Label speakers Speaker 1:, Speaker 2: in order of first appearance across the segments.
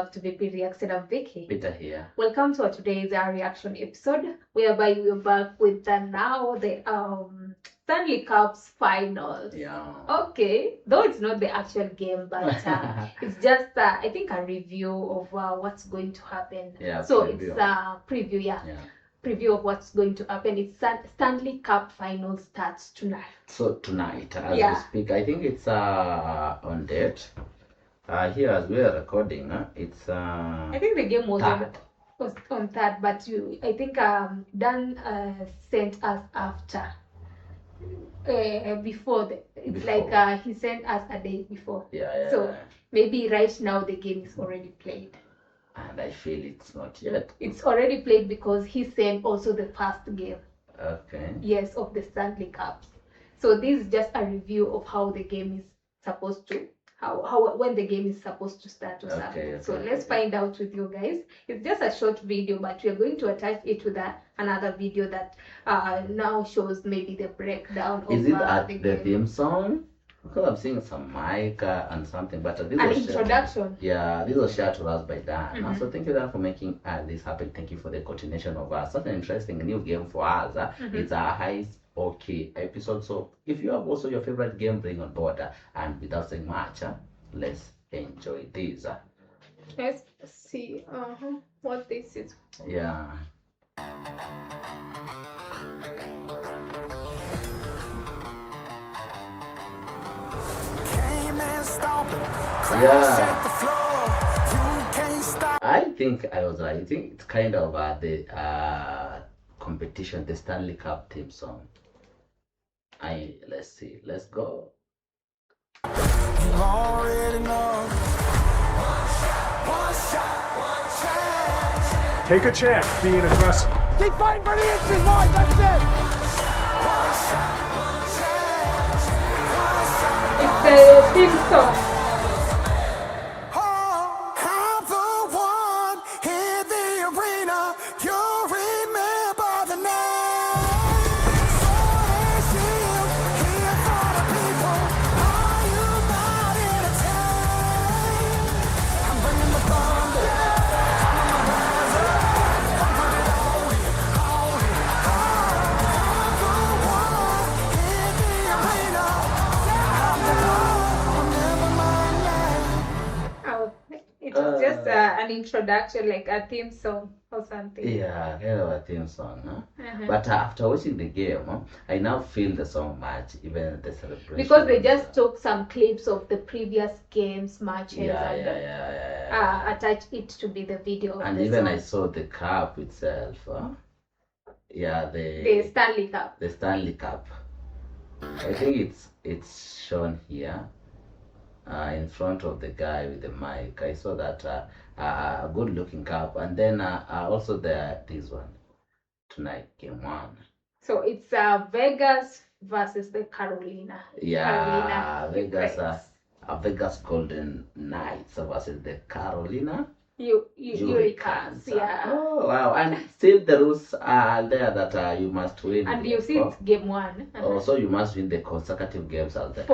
Speaker 1: To VP Reaction, I'm Vicky.
Speaker 2: Peter here.
Speaker 1: Welcome to today's reaction episode, whereby we're back with the Stanley Cup's final.
Speaker 2: Yeah.
Speaker 1: Okay, though it's not the actual game, but it's just I think a review of what's going to happen.
Speaker 2: Yeah.
Speaker 1: So
Speaker 2: preview.
Speaker 1: It's a preview. Yeah. Preview of what's going to happen. It's Stanley Cup Final starts tonight.
Speaker 2: So tonight, as we speak, I think it's on date. Here as we are recording, it's
Speaker 1: I think the game was on third, but I think Dan sent us after before like he sent us a day before. So maybe right now the game is already played.
Speaker 2: And I feel it's not yet.
Speaker 1: It's already played because he sent also the first game.
Speaker 2: Okay.
Speaker 1: Yes, of the Stanley Cups. So this is just a review of how the game is supposed to, when the game is supposed to start or something. So let's find out with you guys. It's just a short video, but we are going to attach it to another video that now shows maybe the breakdown of
Speaker 2: the theme song. Because I'm seeing some mic and something, but this
Speaker 1: was introduction.
Speaker 2: This was shared to us by Dan. So thank you, Dan, for making this happen. Thank you for the continuation of such an interesting new game for us. It's a Icehockey episode. So if you have also your favorite game, bring on board. And without saying much, let's enjoy this.
Speaker 1: Let's see what this is.
Speaker 2: Yeah. I think I was right. I think it's kind of the competition, the Stanley Cup theme song. Let's see. Let's go.
Speaker 3: You already know. One shot, one chance.
Speaker 4: Take a chance, being aggressive.
Speaker 3: Keep fighting for the inches, boys. That's it.
Speaker 1: It's the theme song. Just an introduction, like a theme song or something.
Speaker 2: Yeah, kind of a theme song. But after watching the game, I now feel the song much, even the celebration.
Speaker 1: Because they just took some clips of the previous games, matches, attach it to be the video.
Speaker 2: And even I saw the cup itself.
Speaker 1: The Stanley Cup.
Speaker 2: The Stanley Cup. I think it's shown here. In front of the guy with the mic. I saw that a good looking cup, and then also this one tonight, game 1.
Speaker 1: So it's Vegas versus the Carolina.
Speaker 2: Yeah, Vegas Golden Knights versus the Carolina Hurricanes.
Speaker 1: Yeah.
Speaker 2: Oh wow! And still the rules are there that you must win.
Speaker 1: And you see, it's game 1.
Speaker 2: So you must win the consecutive games as the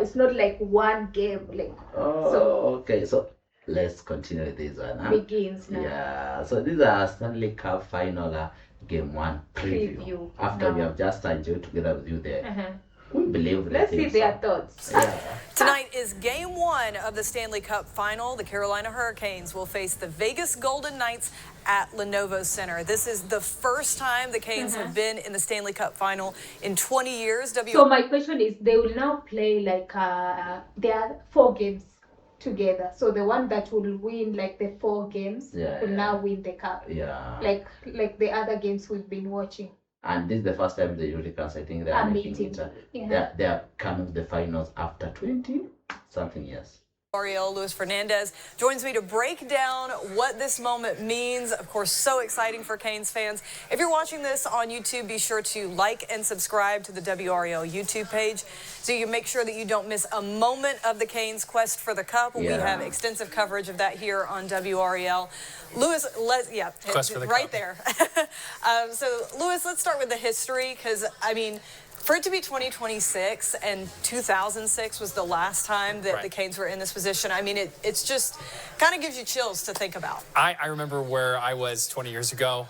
Speaker 1: It's not like one game.
Speaker 2: Okay. So let's continue with this one.
Speaker 1: Begins now.
Speaker 2: Yeah. So these are Stanley Cup Final game 1 preview. After we have just enjoyed together with you there. We believe.
Speaker 1: Let's see their thoughts.
Speaker 5: Tonight is game 1 of the Stanley Cup Final. The Carolina Hurricanes will face the Vegas Golden Knights at Lenovo Center. This is the first time the Canes have been in the Stanley Cup Final in 20 years.
Speaker 1: So my question is, they will now play like there are 4 games together. So the one that will win like the 4 games will now win the cup.
Speaker 2: Yeah.
Speaker 1: Like the other games we've been watching.
Speaker 2: And this is the first time the Hurricanes, I think, they are making it. They are coming to the finals after 20-something years.
Speaker 5: Ariel Luis Fernandez joins me to break down what this moment means. Of course, so exciting for Canes fans. If you're watching this on YouTube, be sure to like and subscribe to the WREL YouTube page so you make sure that you don't miss a moment of the Canes' quest for the Cup. We have extensive coverage of that here on WREL. Luis,
Speaker 4: quest for the
Speaker 5: right
Speaker 4: Cup.
Speaker 5: there. So, Luis, let's start with the history because, I mean, For it to be 2026 and 2006 was the last time that the Canes were in this position, I mean, it's just kind of gives you chills to think about.
Speaker 4: I remember where I was 20 years ago,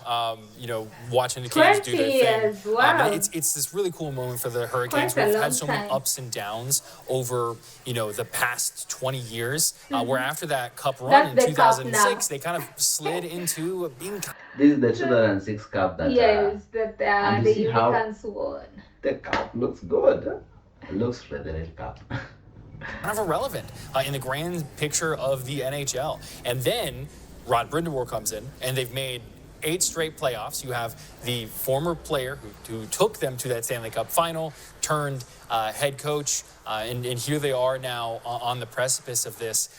Speaker 4: you know, watching the Canes do their
Speaker 1: years,
Speaker 4: thing.
Speaker 1: wow.
Speaker 4: It's this really cool moment for the Hurricanes. We've had so many ups and downs over, you know, the past 20 years, where after that Cup run in 2006, they kind of slid into being...
Speaker 2: This is the 2006 Cup that...
Speaker 1: Yes, that
Speaker 2: and
Speaker 1: the
Speaker 2: you see how
Speaker 1: Hurricanes won.
Speaker 2: the Cup looks good. It looks like the Red Cup.
Speaker 4: Kind of irrelevant in the grand picture of the NHL. And then Rod Brind'Amour comes in, and they've made 8 straight playoffs. You have the former player who took them to that Stanley Cup final, turned head coach, and here they are now on the precipice of this.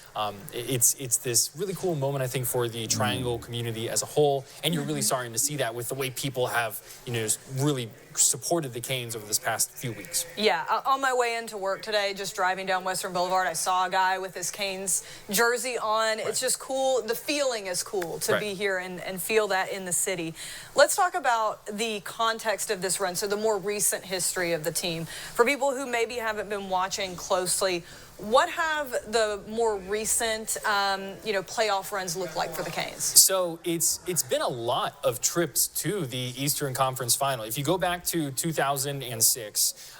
Speaker 4: It's this really cool moment, I think, for the Triangle community as a whole, and you're really starting to see that with the way people have, you know, really supported the Canes over this past few weeks.
Speaker 5: Yeah, on my way into work today, just driving down Western Boulevard, I saw a guy with his Canes jersey on. It's just cool. The feeling is cool to be here and feel that in the city. Let's talk about the context of this run, so the more recent history of the team. For people who maybe haven't been watching closely, what have the more recent, you know, playoff runs look like for the Canes?
Speaker 4: So it's been a lot of trips to the Eastern Conference Final. If you go back to 2006,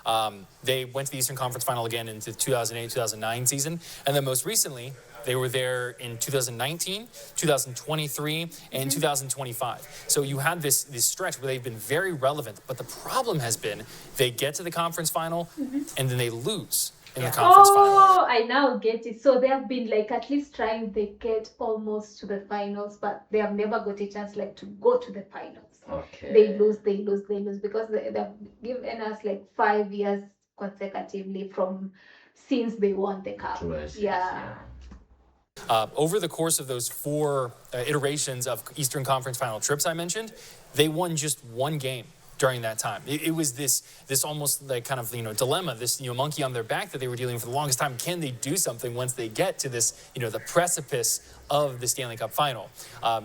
Speaker 4: they went to the Eastern Conference Final again into 2008-2009 season, and then most recently they were there in 2019, 2023, and 2025. So you had this stretch where they've been very relevant, but the problem has been they get to the conference final and then they lose in the conference final.
Speaker 1: Oh, I now get it. So they have been like at least trying, they get almost to the finals, but they have never got a chance like to go to the finals.
Speaker 2: Okay.
Speaker 1: They lose because they've given us like 5 years consecutively from since they won the cup. Yeah.
Speaker 4: Over the course of those 4 iterations of Eastern Conference Final trips I mentioned, they won just 1 game during that time. It was this almost like kind of, you know, dilemma, this, you know, monkey on their back that they were dealing with for the longest time. Can they do something once they get to this, you know, the precipice of the Stanley Cup Final?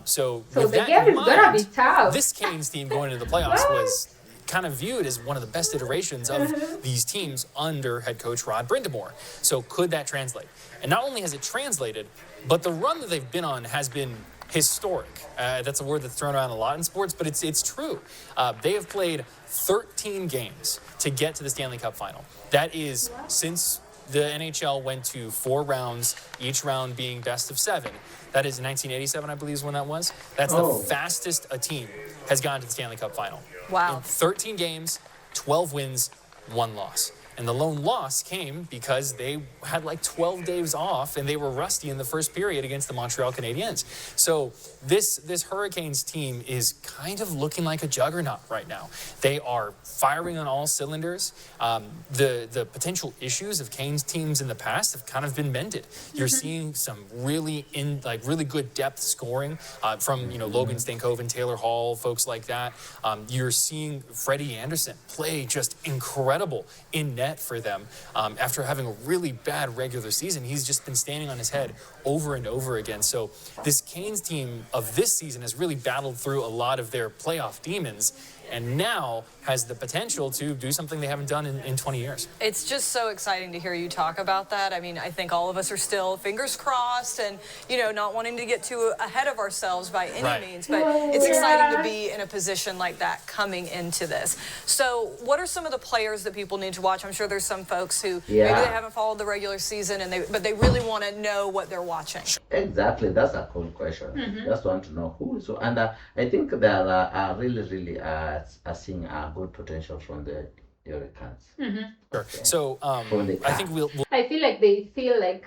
Speaker 4: So with
Speaker 1: the
Speaker 4: that
Speaker 1: game
Speaker 4: in
Speaker 1: is gonna
Speaker 4: mind,
Speaker 1: be tough.
Speaker 4: this Canes team going into the playoffs was kind of viewed as one of the best iterations of these teams under head coach Rod Brind'Amour. So could that translate? And not only has it translated, but the run that they've been on has been historic. That's a word that's thrown around a lot in sports, but it's true. They have played 13 games to get to the Stanley Cup Final. That is since the NHL went to 4 rounds, each round being best of 7. That is 1987, I believe, is when that was. That's the fastest a team has gone to the Stanley Cup Final.
Speaker 5: Wow.
Speaker 4: In 13 games, 12 wins, 1 loss. And the lone loss came because they had like 12 days off and they were rusty in the first period against the Montreal Canadiens. So this Hurricanes team is kind of looking like a juggernaut right now. They are firing on all cylinders. The potential issues of Canes teams in the past have kind of been mended. You're seeing some really good depth scoring from, you know, Logan Stankoven, Taylor Hall, folks like that. You're seeing Freddie Anderson play just incredible in net for them. After having a really bad regular season, he's just been standing on his head over and over again. So this Canes team of this season has really battled through a lot of their playoff demons and now has the potential to do something they haven't done in 20 years.
Speaker 5: It's just so exciting to hear you talk about that. I mean, I think all of us are still fingers crossed and, you know, not wanting to get too ahead of ourselves by any means, but it's exciting to be in a position like that coming into this. So what are some of the players that people need to watch? I'm sure there's some folks who maybe they haven't followed the regular season but they really want to know what they're watching.
Speaker 2: Exactly, that's a cool question. Just want to know who. So, and I think there are really seeing good potential from the Hurricanes.
Speaker 4: Sure. Okay. So I think we'll
Speaker 1: I feel like they feel like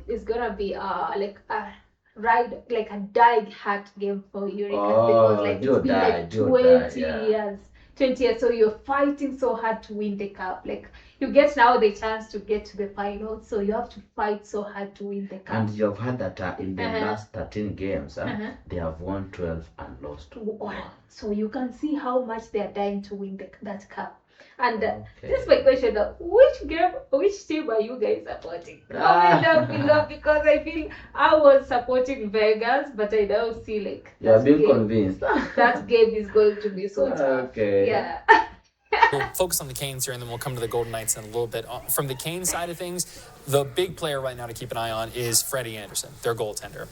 Speaker 1: it's gonna be like a ride, like a die-hard game for Hurricanes because like it's been like 20 years. 20 years, so you're fighting so hard to win the cup. Like you get now the chance to get to the final, so you have to fight so hard to win the cup.
Speaker 2: And you've had that in the last 13 games, they have won 12 and lost 1.
Speaker 1: So you can see how much they are dying to win that cup. And this is my question: which team are you guys supporting? Comment down below because I feel I was supporting Vegas, but I now see like
Speaker 2: you're being convinced.
Speaker 1: that game is going to be so tough.
Speaker 2: Okay.
Speaker 1: Yeah.
Speaker 4: We'll focus on the Canes here, and then we'll come to the Golden Knights in a little bit. From the Canes side of things, the big player right now to keep an eye on is Freddie Andersen, their goaltender.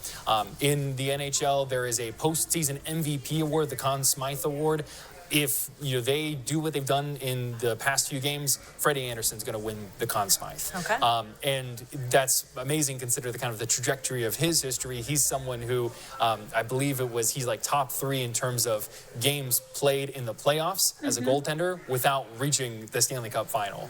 Speaker 4: In the NHL, there is a postseason MVP award, the Conn Smythe Award. If they do what they've done in the past few games, Freddie Andersen's going to win the Conn Smythe.
Speaker 5: Okay.
Speaker 4: And that's amazing considering the trajectory of his history. He's someone who I believe he's like top 3 in terms of games played in the playoffs as a goaltender without reaching the Stanley Cup Final.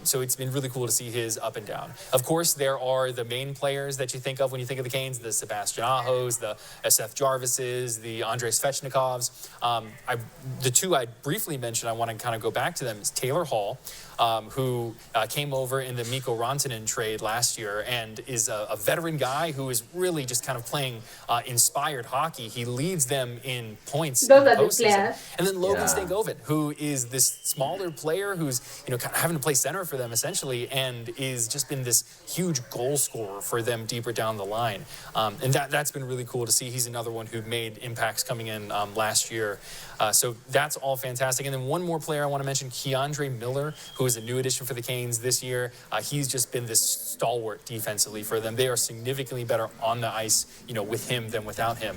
Speaker 4: So it's been really cool to see his up and down. Of course, there are the main players that you think of when you think of the Canes, the Sebastian Ahos, the Seth Jarvises, the Andrei Svechnikovs. The two I briefly mentioned, I want to kind of go back to them, is Taylor Hall, who came over in the Mikko Rantanen trade last year and is a veteran guy who is really just kind of playing inspired hockey. He leads them in points.
Speaker 1: Those
Speaker 4: in the
Speaker 1: are the
Speaker 4: postseason.
Speaker 1: players.
Speaker 4: And then Logan Stankoven, who is this smaller player who's kind of having to play center for them essentially, and is just been this huge goal scorer for them deeper down the line. And that's been really cool to see. He's another one who made impacts coming in last year. So that's all fantastic. And then one more player I want to mention, Keandre Miller, who is a new addition for the Canes this year. He's just been this stalwart defensively for them. They are significantly better on the ice, with him than without him.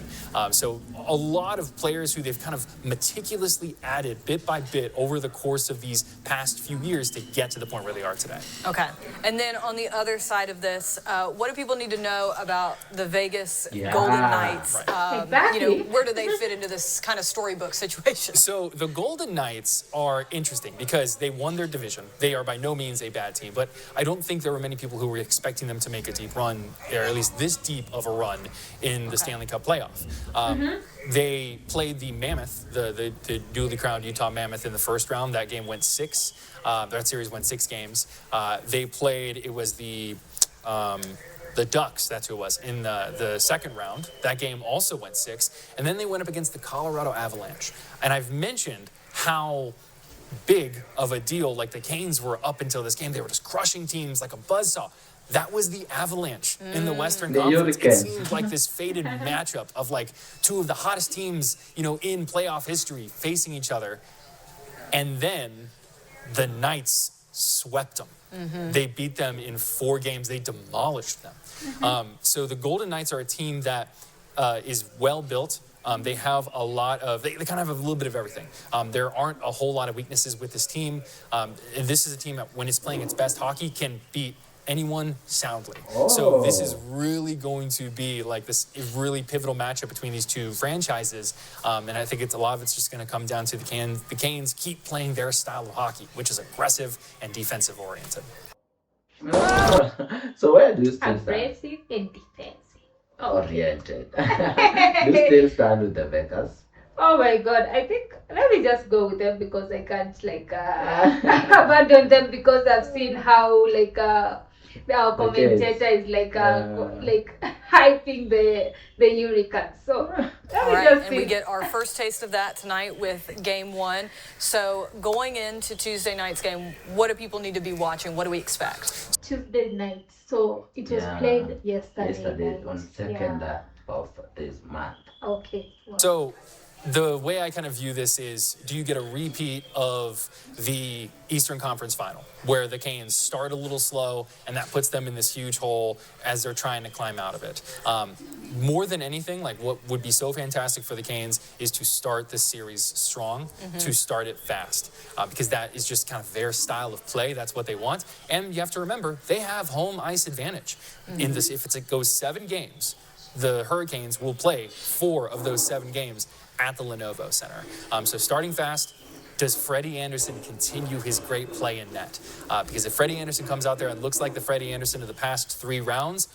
Speaker 4: So a lot of players who they've kind of meticulously added bit by bit over the course of these past few years to get to the point where they are today.
Speaker 5: Okay. And then on the other side of this, what do people need to know about the Vegas Golden Knights?
Speaker 4: Right.
Speaker 1: Exactly.
Speaker 5: Where do they fit into this kind of storybook situation?
Speaker 4: So the Golden Knights are interesting because they won their division. They are by no means a bad team, but I don't think there were many people who were expecting them to make a deep run, or at least this deep of a run in the Stanley Cup playoff. They played the Mammoth, the newly crowned Utah Mammoth in the first round. That game went 6. That series went 6 games. They played, it was the Ducks, that's who it was, in the second round. That game also went 6. And then they went up against the Colorado Avalanche. And I've mentioned how big of a deal, like the Canes were up until this game. They were just crushing teams like a buzzsaw. That was the Avalanche in the Western Conference. It seemed like this fated matchup of like two of the hottest teams, in playoff history facing each other. And then the Knights swept them. They beat them in 4 games. They demolished them. So the Golden Knights are a team that is well built. They have a lot of, they kind of have a little bit of everything. There aren't a whole lot of weaknesses with this team. And this is a team that, when it's playing its best hockey, can beat anyone soundly. So this is really going to be like this really pivotal matchup between these two franchises. And I think a lot of it's just going to come down to the Canes keep playing their style of hockey, which is aggressive and defensive oriented.
Speaker 2: So where do you still stand?
Speaker 1: Aggressive and defensive.
Speaker 2: Oriented. Do you still stand with the Vegas?
Speaker 1: Oh my God, I think let me just go with them because I can't abandon them because I've seen how our commentator is hyping the Hurricanes. So
Speaker 5: And we get our first taste of that tonight with Game 1. So going into Tuesday night's game, what do people need to be watching? What do we expect?
Speaker 1: Tuesday night. So it was played yesterday night.
Speaker 2: On 2nd of this month.
Speaker 1: Okay. Wow.
Speaker 4: So the way I kind of view this is, do you get a repeat of the Eastern Conference Final, where the Canes start a little slow, and that puts them in this huge hole as they're trying to climb out of it? More than anything, like what would be so fantastic for the Canes is to start this series strong, to start it fast, because that is just kind of their style of play. That's what they want. And you have to remember, they have home ice advantage. In this, if it goes 7 games, the Hurricanes will play 4 of those 7 games at the Lenovo Center. So starting fast, does Freddie Andersen continue his great play in net? Because if Freddie Andersen comes out there and looks like the Freddie Andersen of the past 3 rounds,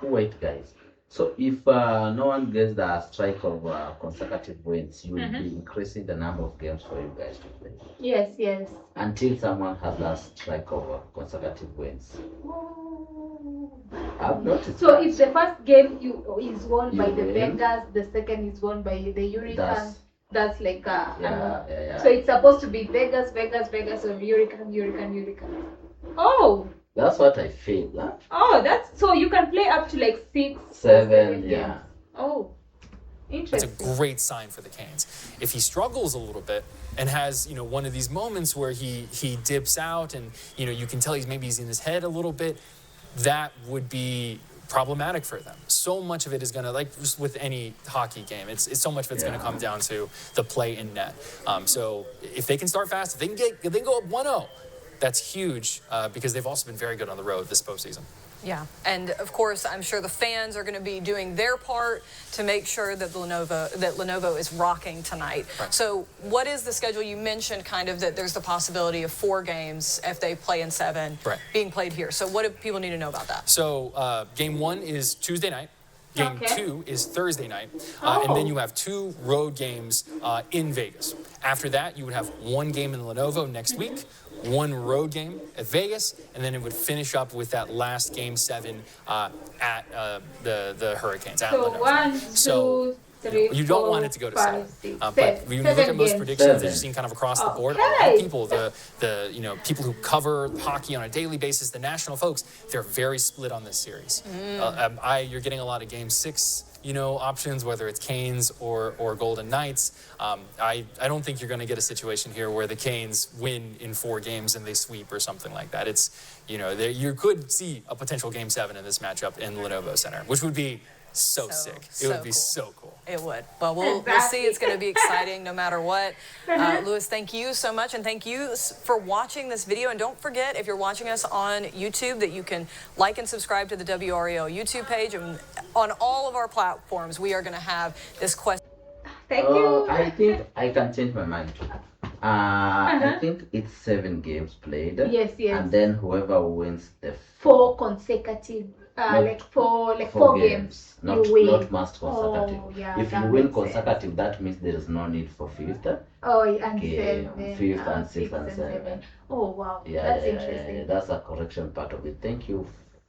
Speaker 2: Wait, guys. So if no one gets the strike of consecutive wins, you will be increasing the number of games for you guys to play.
Speaker 1: Yes.
Speaker 2: Until someone has a strike of consecutive wins. I've noticed.
Speaker 1: So if the first game is won by the Vegas, the second is won by the Hurricanes. That's like So it's supposed to be Vegas, or Hurricane. Oh.
Speaker 2: That's what I feel. Huh?
Speaker 1: Oh, that's so you can play up to 6,
Speaker 2: 7,
Speaker 1: games. Oh,
Speaker 4: That's a
Speaker 1: Interesting.
Speaker 4: great sign for the Canes. If he struggles a little bit and has, one of these moments where he dips out and, you can tell he's in his head a little bit, that would be problematic for them. So much of it is going to, like just with any hockey game, it's so much of it's going to come down to the play in net. So if they can start fast, if they can go up 1-0, that's huge because they've also been very good on the road this postseason.
Speaker 5: Yeah, and of course, I'm sure the fans are going to be doing their part to make sure that Lenovo is rocking tonight.
Speaker 4: Right.
Speaker 5: So what is the schedule? You mentioned kind of that there's the possibility of 4 games if they play in 7 being played here. So what do people need to know about that?
Speaker 4: So game 1 is Tuesday night. Game 2 is Thursday night,
Speaker 1: Oh.
Speaker 4: and then you have 2 road games in Vegas. After that, you would have 1 game in Lenovo next week, 1 road game at Vegas, and then it would finish up with that last game 7 at the Hurricanes at
Speaker 1: So
Speaker 4: Lenovo.
Speaker 1: 1, 2, 3,
Speaker 4: You don't
Speaker 1: 4,
Speaker 4: want it to go to
Speaker 1: 5,
Speaker 4: 7.
Speaker 1: 6,
Speaker 4: But
Speaker 1: 7.
Speaker 4: when you look at most
Speaker 1: games.
Speaker 4: predictions that you've seen kind of across the board, a lot
Speaker 1: Okay.
Speaker 4: of people, the people who cover hockey on a daily basis, the national folks, they're very split on this series. You're getting a lot of game 6, options, whether it's Canes or Golden Knights. I don't think you're going to get a situation here where the Canes win in 4 games and they sweep or something like that. It's, you could see a potential game 7 in this matchup in Lenovo Center, which would be so sick. It would be
Speaker 5: cool.
Speaker 4: so cool.
Speaker 5: It would. Well, we'll see. It's going to be exciting no matter what. Louis, thank you so much, and thank you for watching this video. And don't forget, if you're watching us on YouTube, that you can like and subscribe to the WREO YouTube page. And on all of our platforms, we are going to have this question.
Speaker 1: Thank you.
Speaker 2: I think I can change my mind too. I think it's 7 games played.
Speaker 1: Yes, yes.
Speaker 2: And then whoever wins the
Speaker 1: 4 consecutive, like 4 games.
Speaker 2: Not
Speaker 1: you win.
Speaker 2: not must consecutive.
Speaker 1: Oh, yeah,
Speaker 2: if you
Speaker 1: that
Speaker 2: win
Speaker 1: makes sense.
Speaker 2: consecutive, that means there is no need for 5th.
Speaker 1: Oh, and
Speaker 2: Okay,
Speaker 1: 7.
Speaker 2: 5th and
Speaker 1: 6
Speaker 2: 6th and 7.
Speaker 1: Oh, wow.
Speaker 2: Yeah,
Speaker 1: That's
Speaker 2: yeah,
Speaker 1: interesting.
Speaker 2: yeah, that's a correction part of it. Thank you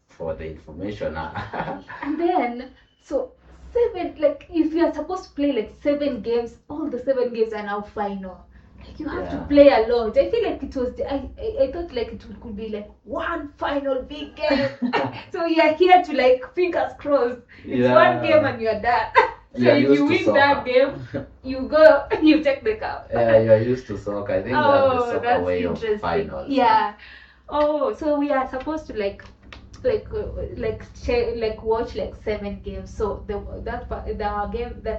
Speaker 2: for the information.
Speaker 1: And then, so 7, like if you are supposed to play like 7 games, all the 7 games are now final. Like you have to play a lot. I feel like it was, I thought like it could be like one final big game. So you are here to like fingers crossed. It's one game and you are done. So
Speaker 2: You're
Speaker 1: if
Speaker 2: used
Speaker 1: you
Speaker 2: to
Speaker 1: win
Speaker 2: soccer.
Speaker 1: that game, you go, you take the cup.
Speaker 2: Yeah, you're used to soccer. I think that's the soccer
Speaker 1: that's
Speaker 2: way of
Speaker 1: interesting.
Speaker 2: finals.
Speaker 1: Yeah. Oh, so we are supposed to watch like 7 games. So the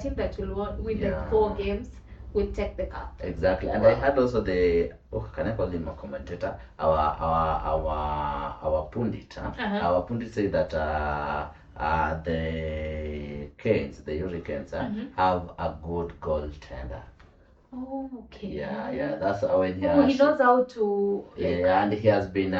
Speaker 1: team that will win like 4 games will take the cup.
Speaker 2: Exactly, and I had also can I call him a commentator? Our pundit. Our pundit say that the Canes, the Hurricanes, have a good goaltender.
Speaker 1: Oh, okay.
Speaker 2: Yeah, that's when he.
Speaker 1: He knows how to.
Speaker 2: Yeah, and he has been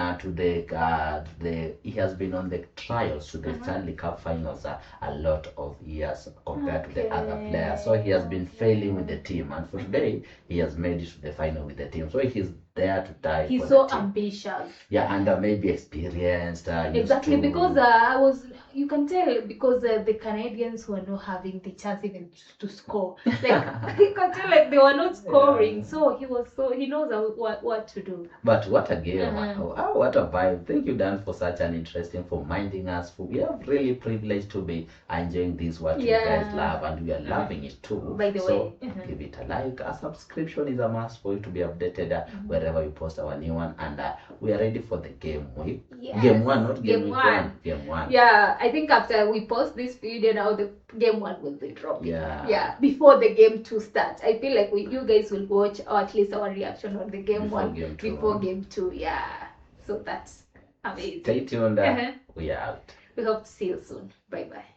Speaker 2: he has been on the trials to the Stanley Cup Finals a lot of years compared to the other players. So he has been failing with the team, and for today he has made it to the final with the team. So he's there to die.
Speaker 1: He's
Speaker 2: for
Speaker 1: so
Speaker 2: the team.
Speaker 1: ambitious.
Speaker 2: Yeah, and maybe experienced.
Speaker 1: Exactly, because you can tell because the Canadians were not having the chance even to score. Like you can tell like they were not scoring. So he knows what to do.
Speaker 2: But what a game! What a vibe! Thank you, Dan, for such an interesting, for minding us. We are really privileged to be enjoying this what you guys love, and we are loving it too.
Speaker 1: By the
Speaker 2: way,
Speaker 1: way,
Speaker 2: give it a like. A subscription is a must for you to be updated wherever we post our new one, and we are ready for the game week.
Speaker 1: Yes.
Speaker 2: Game 1, not game week
Speaker 1: 1.
Speaker 2: 1. Game 1.
Speaker 1: Yeah, I think after we post this video now, the game 1 will be dropping.
Speaker 2: Yeah.
Speaker 1: Before the game 2 starts. I feel like you guys will watch, or at least our reaction on the game
Speaker 2: Before
Speaker 1: 1
Speaker 2: game 2.
Speaker 1: before game 2. Yeah. So that's amazing.
Speaker 2: Stay tuned. We are out.
Speaker 1: We hope to see you soon. Bye bye.